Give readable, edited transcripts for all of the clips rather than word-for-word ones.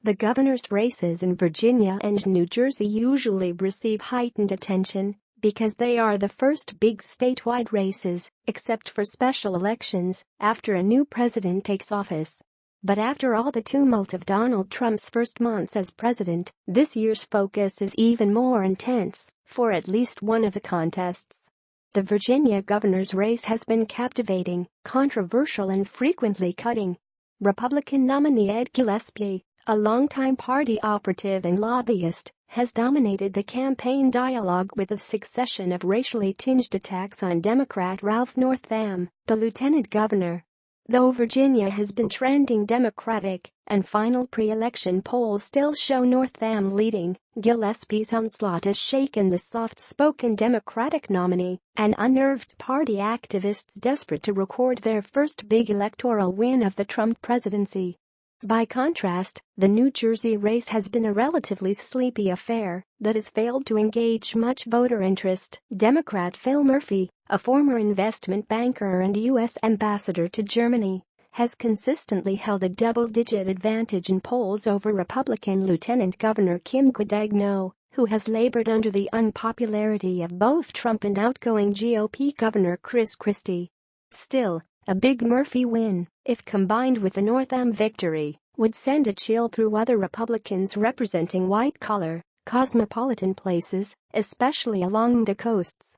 The governor's races in Virginia and New Jersey usually receive heightened attention because they are the first big statewide races, except for special elections, after a new president takes office. But after all the tumult of Donald Trump's first months as president, this year's focus is even more intense for at least one of the contests. The Virginia governor's race has been captivating, controversial and frequently cutting. Republican nominee Ed Gillespie, a longtime party operative and lobbyist, has dominated the campaign dialogue with a succession of racially tinged attacks on Democrat Ralph Northam, the lieutenant governor. Though Virginia has been trending Democratic, and final pre-election polls still show Northam leading, Gillespie's onslaught has shaken the soft-spoken Democratic nominee and unnerved party activists desperate to record their first big electoral win of the Trump presidency. By contrast, the New Jersey race has been a relatively sleepy affair that has failed to engage much voter interest. Democrat Phil Murphy, a former investment banker and U.S. ambassador to Germany, has consistently held a double-digit advantage in polls over Republican Lieutenant Governor Kim Guadagno, who has labored under the unpopularity of both Trump and outgoing GOP Governor Chris Christie. Still, a big Murphy win, if combined with a Northam victory, would send a chill through other Republicans representing white-collar, cosmopolitan places, especially along the coasts.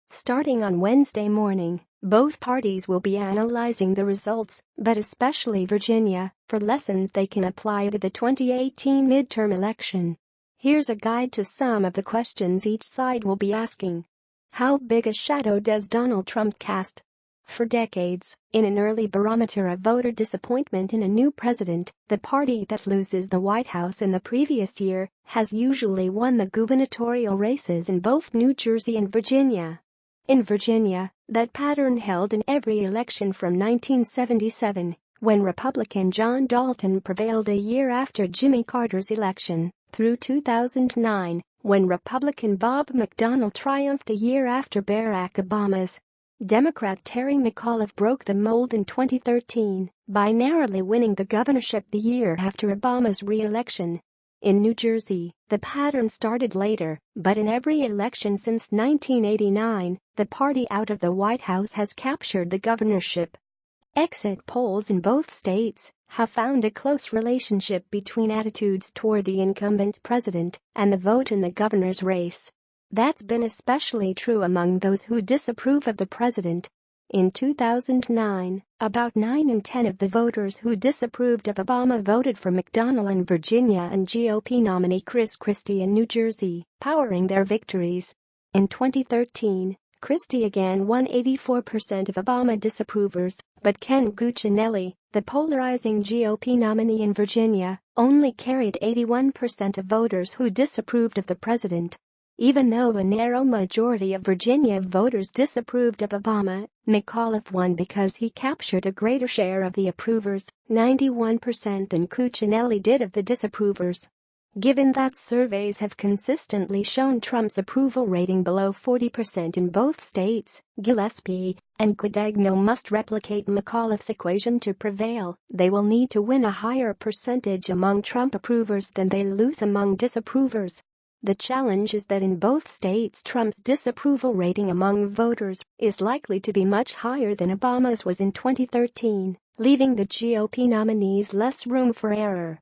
Starting on Wednesday morning, both parties will be analyzing the results, but especially Virginia, for lessons they can apply to the 2018 midterm election. Here's a guide to some of the questions each side will be asking. How big a shadow does Donald Trump cast? For decades, in an early barometer of voter disappointment in a new president, the party that loses the White House in the previous year has usually won the gubernatorial races in both New Jersey and Virginia. In Virginia, that pattern held in every election from 1977, when Republican John Dalton prevailed a year after Jimmy Carter's election, through 2009, when Republican Bob McDonnell triumphed a year after Barack Obama's. Democrat Terry McAuliffe broke the mold in 2013 by narrowly winning the governorship the year after Obama's re-election. In New Jersey, the pattern started later, but in every election since 1989, the party out of the White House has captured the governorship. Exit polls in both states have found a close relationship between attitudes toward the incumbent president and the vote in the governor's race. That's been especially true among those who disapprove of the president. In 2009, about 9 in 10 of the voters who disapproved of Obama voted for McDonnell in Virginia and GOP nominee Chris Christie in New Jersey, powering their victories. In 2013, Christie again won 84% of Obama disapprovers, but Ken Cuccinelli, the polarizing GOP nominee in Virginia, only carried 81% of voters who disapproved of the president. Even though a narrow majority of Virginia voters disapproved of Obama, McAuliffe won because he captured a greater share of the approvers, 91%, than Cuccinelli did of the disapprovers. Given that surveys have consistently shown Trump's approval rating below 40% in both states, Gillespie and Guadagno must replicate McAuliffe's equation to prevail. They will need to win a higher percentage among Trump approvers than they lose among disapprovers. The challenge is that in both states Trump's disapproval rating among voters is likely to be much higher than Obama's was in 2013, leaving the GOP nominees less room for error.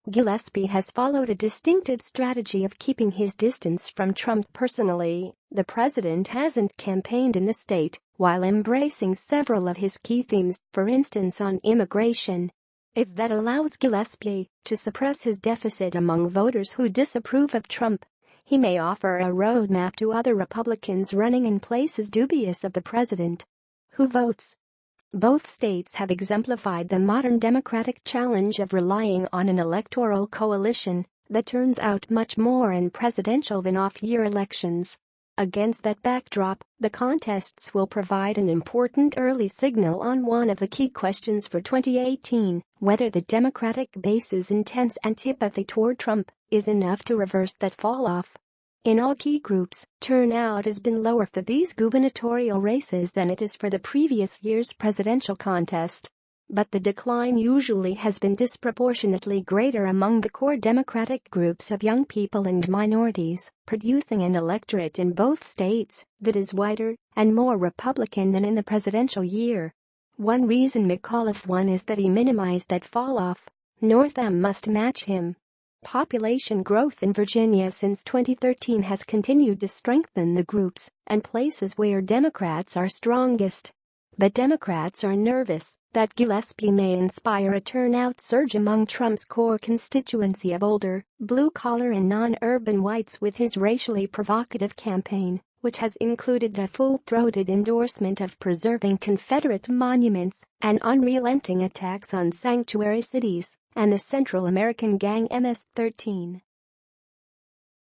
Gillespie has followed a distinctive strategy of keeping his distance from Trump personally. The president hasn't campaigned in the state, while embracing several of his key themes, for instance on immigration. If that allows Gillespie to suppress his deficit among voters who disapprove of Trump, he may offer a roadmap to other Republicans running in places dubious of the president. Who votes? Both states have exemplified the modern Democratic challenge of relying on an electoral coalition that turns out much more in presidential than off-year elections. Against that backdrop, the contests will provide an important early signal on one of the key questions for 2018, whether the Democratic base's intense antipathy toward Trump is enough to reverse that fall-off. In all key groups, turnout has been lower for these gubernatorial races than it is for the previous year's presidential contest. but the decline usually has been disproportionately greater among the core Democratic groups of young people and minorities, producing an electorate in both states that is wider and more Republican than in the presidential year. One reason McAuliffe won is that he minimized that fall-off. Northam must match him. Population growth in Virginia since 2013 has continued to strengthen the groups and places where Democrats are strongest. But Democrats are nervous that Gillespie may inspire a turnout surge among Trump's core constituency of older, blue-collar and non-urban whites with his racially provocative campaign, which has included a full-throated endorsement of preserving Confederate monuments and unrelenting attacks on sanctuary cities and the Central American gang MS-13.